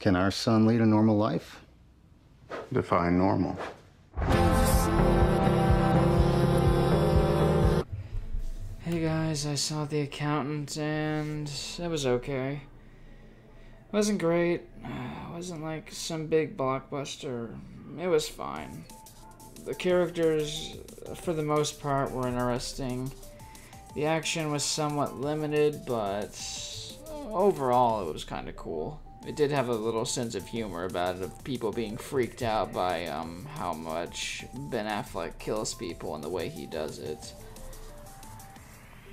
Can our son lead a normal life? Define normal. Hey guys, I saw The Accountant and it was okay. It wasn't great. It wasn't like some big blockbuster. It was fine. The characters, for the most part, were interesting. The action was somewhat limited, but overall it was kind of cool. It did have a little sense of humor about it, of people being freaked out by how much Ben Affleck kills people and the way he does it.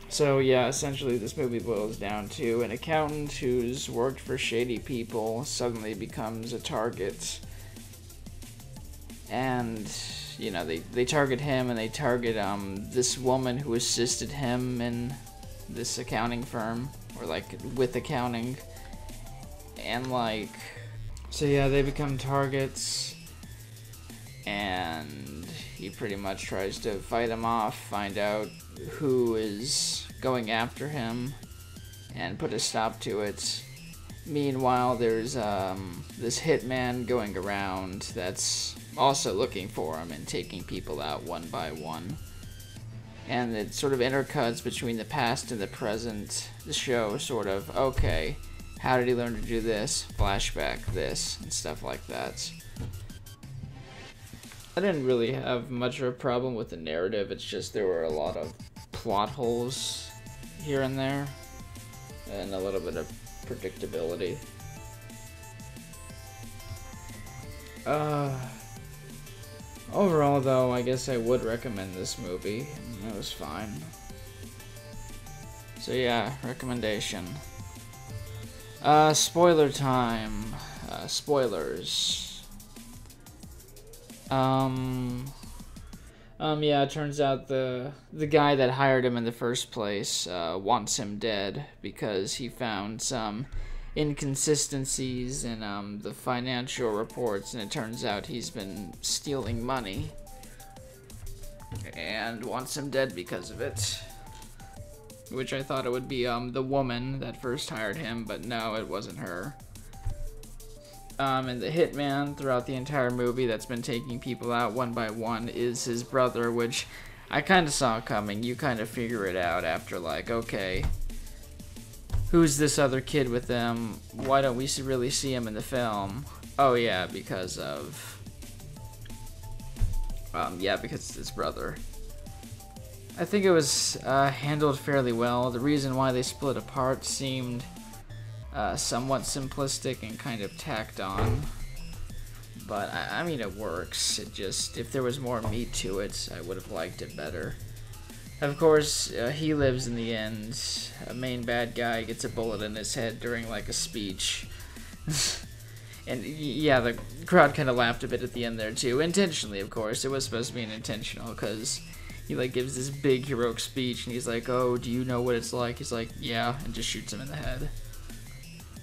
So yeah, essentially this movie boils down to an accountant who's worked for shady people suddenly becomes a target. And, you know, they target him and they target this woman who assisted him in this accounting firm, or like with accounting. And like, so yeah, they become targets, and he pretty much tries to fight him off, find out who is going after him, and put a stop to it. Meanwhile, there's this hitman going around that's also looking for him and taking people out one by one. And it sort of intercuts between the past and the present. The show sort of, okay, how did he learn to do this? Flashback this, and stuff like that. I didn't really have much of a problem with the narrative, it's just there were a lot of plot holes here and there, and a little bit of predictability. Overall though, I guess I would recommend this movie. It was fine. So yeah, recommendation. Spoiler time. Spoilers. Yeah, it turns out the guy that hired him in the first place wants him dead because he found some inconsistencies in the financial reports, and it turns out he's been stealing money and wants him dead because of it. Which I thought it would be the woman that first hired him, but no, it wasn't her. And the hitman throughout the entire movie that's been taking people out one by one is his brother, which I kind of saw coming. You kind of figure it out after, like, okay, who's this other kid with them? Why don't we really see him in the film? Oh yeah, because of... because it's his brother. I think it was handled fairly well. The reason why they split apart seemed somewhat simplistic and kind of tacked on. But, I mean, it works. It just, if there was more meat to it, I would have liked it better. Of course, he lives in the end. A main bad guy gets a bullet in his head during, like, a speech. And, yeah, the crowd kind of laughed a bit at the end there, too. Intentionally, of course. It was supposed to be intentional, because he, like, gives this big heroic speech, and he's like, oh, do you know what it's like? He's like, yeah, and just shoots him in the head.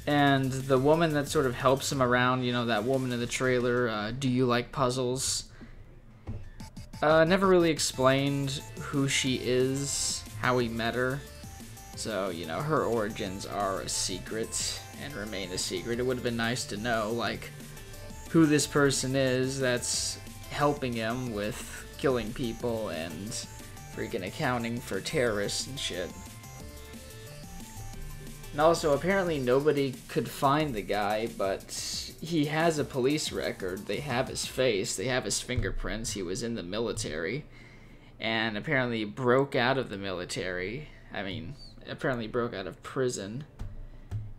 And the woman that sort of helps him around, you know, that woman in the trailer, do you like puzzles? Never really explained who she is, how we met her. So, you know, her origins are a secret and remain a secret. It would have been nice to know, like, who this person is that's helping him with killing people and freaking accounting for terrorists and shit. And also, apparently nobody could find the guy, but he has a police record. They have his face, they have his fingerprints. He was in the military, and apparently broke out of the military. I mean, apparently broke out of prison,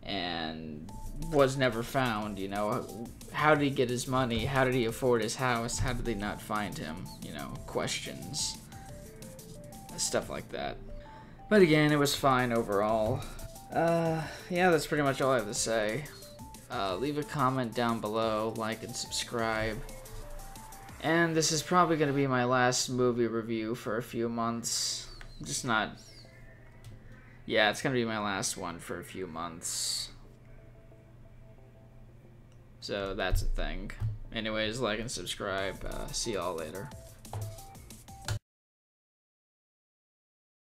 and was never found, you know. How did he get his money? How did he afford his house? How did they not find him? You know, questions. Stuff like that. But again, it was fine overall. Yeah, that's pretty much all I have to say. Leave a comment down below, like and subscribe. And this is probably going to be my last movie review for a few months. Just not... Yeah, it's going to be my last one for a few months. So that's a thing. Anyways, like and subscribe. See y'all later.